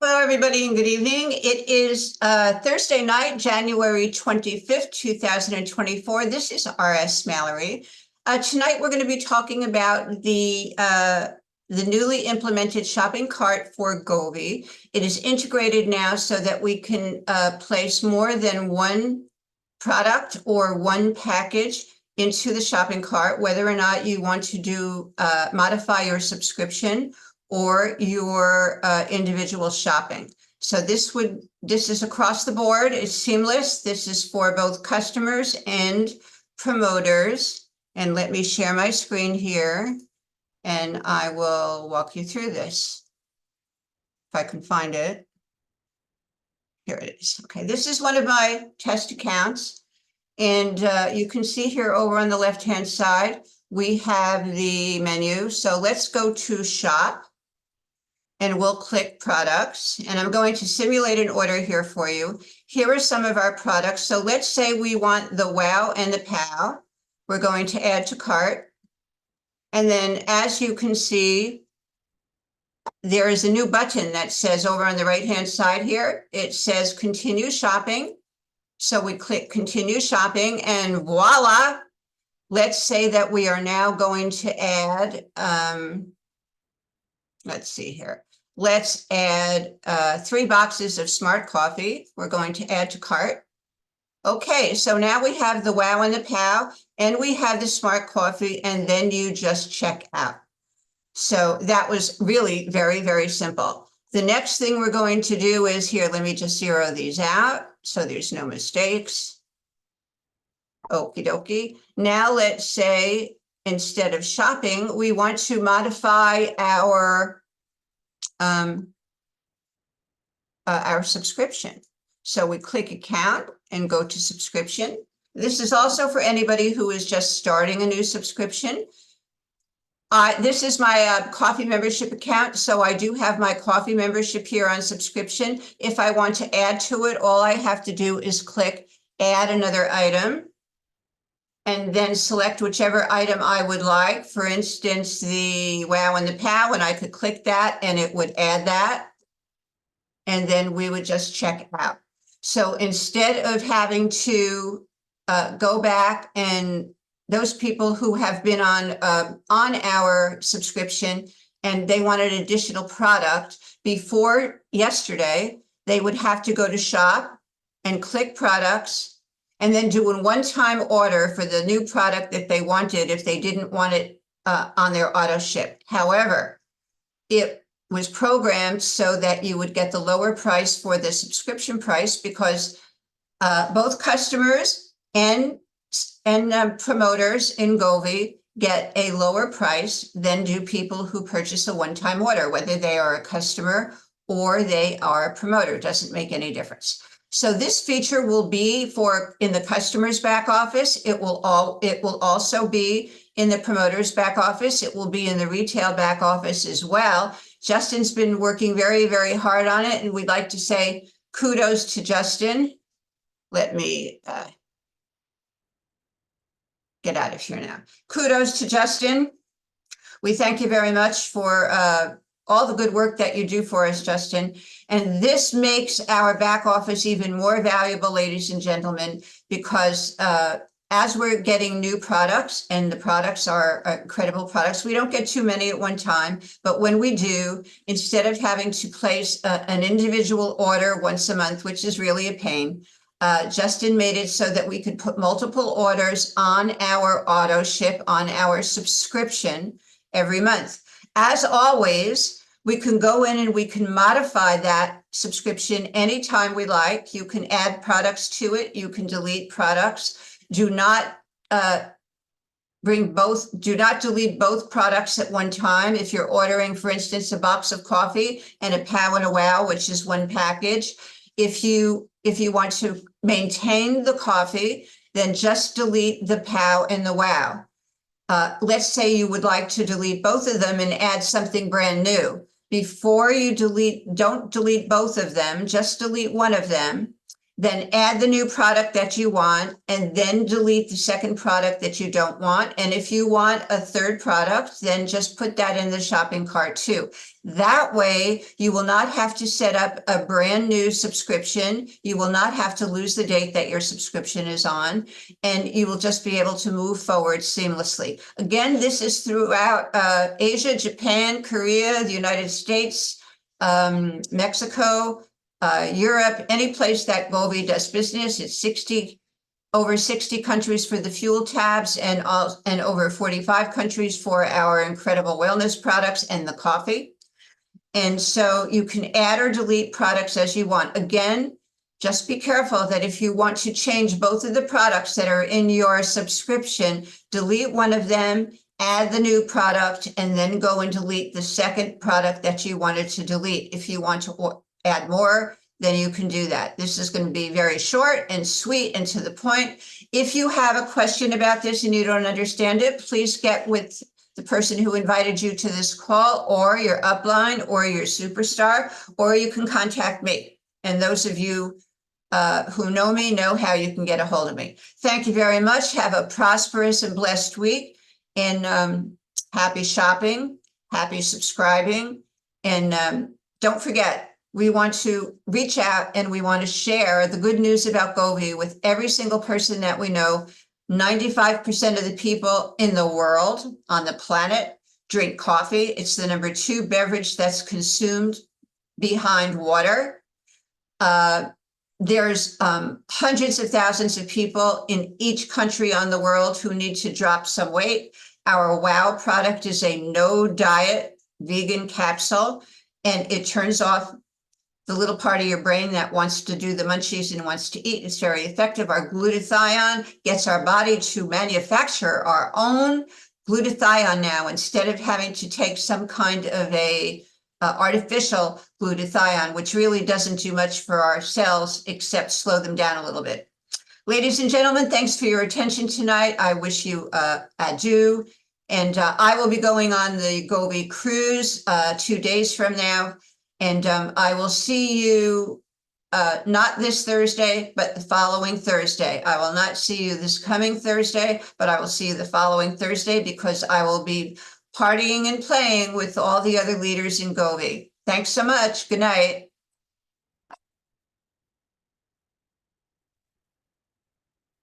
Hello, everybody, and good evening. It is Thursday night, January 25th, 2024. This is R.S. Mallory. Tonight, we're going to be talking about the newly implemented shopping cart for Govvi. It is integrated now so that we can place more than one product or one package into the shopping cart, whether or not you want to do modify your subscription or your individual shopping. So this is across the board. It's seamless. This is for both customers and promoters. And let me share my screen here, and I will walk you through this if I can find it. Here it is. Okay, this is one of my test accounts. And you can see here over on the left-hand side, we have the menu. So let's go to shop. And we'll click products, and I'm going to simulate an order here for you. Here are some of our products. So let's say we want the Wow and the Pow. We're going to add to cart. And then as you can see, there is a new button that says over on the right-hand side here, it says continue shopping. So we click continue shopping and voila. Let's say that we are now going to add, let's see here. Let's add 3 boxes of smart coffee. We're going to add to cart. Okay, so now we have the Wow and the Pow, and we have the smart coffee, and then you just check out. So that was really very, very simple. The next thing we're going to do is here, let me just zero these out so there's no mistakes. Okie dokie. Now let's say instead of shopping, we want to modify our subscription. So we click account and go to subscription. This is also for anybody who is just starting a new subscription. This is my coffee membership account. So I do have my coffee membership here on subscription. If I want to add to it, all I have to do is click add another item and then select whichever item I would like. For instance, the Wow and the Pow, and I could click that and it would add that. And then we would just check out. So instead of having to go back, and those people who have been on our subscription and they wanted additional product before yesterday, they would have to go to shop and click products and then do a one-time order for the new product that they wanted if they didn't want it on their auto ship. However, it was programmed so that you would get the lower price for the subscription price because both customers and promoters in Govvi get a lower price than do people who purchase a one-time order, whether they are a customer or they are a promoter. Doesn't make any difference. So this feature will be in the customer's back office. It will also be in the promoter's back office. It will be in the retail back office as well. Justin's been working very, very hard on it, and we'd like to say kudos to Justin. Let me get out of here now. Kudos to Justin. We thank you very much for all the good work that you do for us, Justin. And this makes our back office even more valuable, ladies and gentlemen, because as we're getting new products, and the products are incredible products, we don't get too many at one time, but when we do, instead of having to place an individual order once a month, which is really a pain, Justin made it so that we could put multiple orders on our auto ship, on our subscription every month. As always, we can go in and we can modify that subscription anytime we like. You can add products to it. You can delete products. Do not delete both products at one time. If you're ordering, for instance, a box of coffee and a Pow and a Wow, which is one package, if you want to maintain the coffee, then just delete the Pow and the Wow. Let's say you would like to delete both of them and add something brand new. Before you don't delete both of them, just delete one of them. then add the new product that you want, and then delete the second product that you don't want. And if you want a third product, then just put that in the shopping cart too. That way, you will not have to set up a brand new subscription. You will not have to lose the date that your subscription is on, and you will just be able to move forward seamlessly. Again, this is throughout Asia, Japan, Korea, the United States, Mexico, Europe, any place that Govvi does business. It's over 60 countries for the fuel tabs, and over 45 countries for our incredible wellness products and the coffee. And so you can add or delete products as you want. Again, just be careful that if you want to change both of the products that are in your subscription, delete one of them, add the new product, and then go and delete the second product that you wanted to delete. If you want to add more, then you can do that. This is going to be very short and sweet and to the point. If you have a question about this and you don't understand it, please get with the person who invited you to this call, or your upline, or your superstar, or you can contact me. And those of you who know me know how you can get a hold of me. Thank you very much. Have a prosperous and blessed week, and happy shopping, happy subscribing. And don't forget, we want to reach out and we want to share the good news about Govvi with every single person that we know. 95% of the people in the world, on the planet, drink coffee. It's the number 2 beverage that's consumed behind water. There's hundreds of thousands of people in each country on the world who need to drop some weight. Our WOW product is a no diet vegan capsule, and it turns off the little part of your brain that wants to do the munchies and wants to eat. It's very effective. Our glutathione gets our body to manufacture our own glutathione now, instead of having to take some kind of a artificial glutathione, which really doesn't do much for our cells except slow them down a little bit. Ladies and gentlemen, thanks for your attention tonight. I wish you adieu. And I will be going on the Govvi cruise 2 days from now. And I will see you not this Thursday, but the following Thursday. I will not see you this coming Thursday, but I will see you the following Thursday, because I will be partying and playing with all the other leaders in Govvi. Thanks so much. Good night.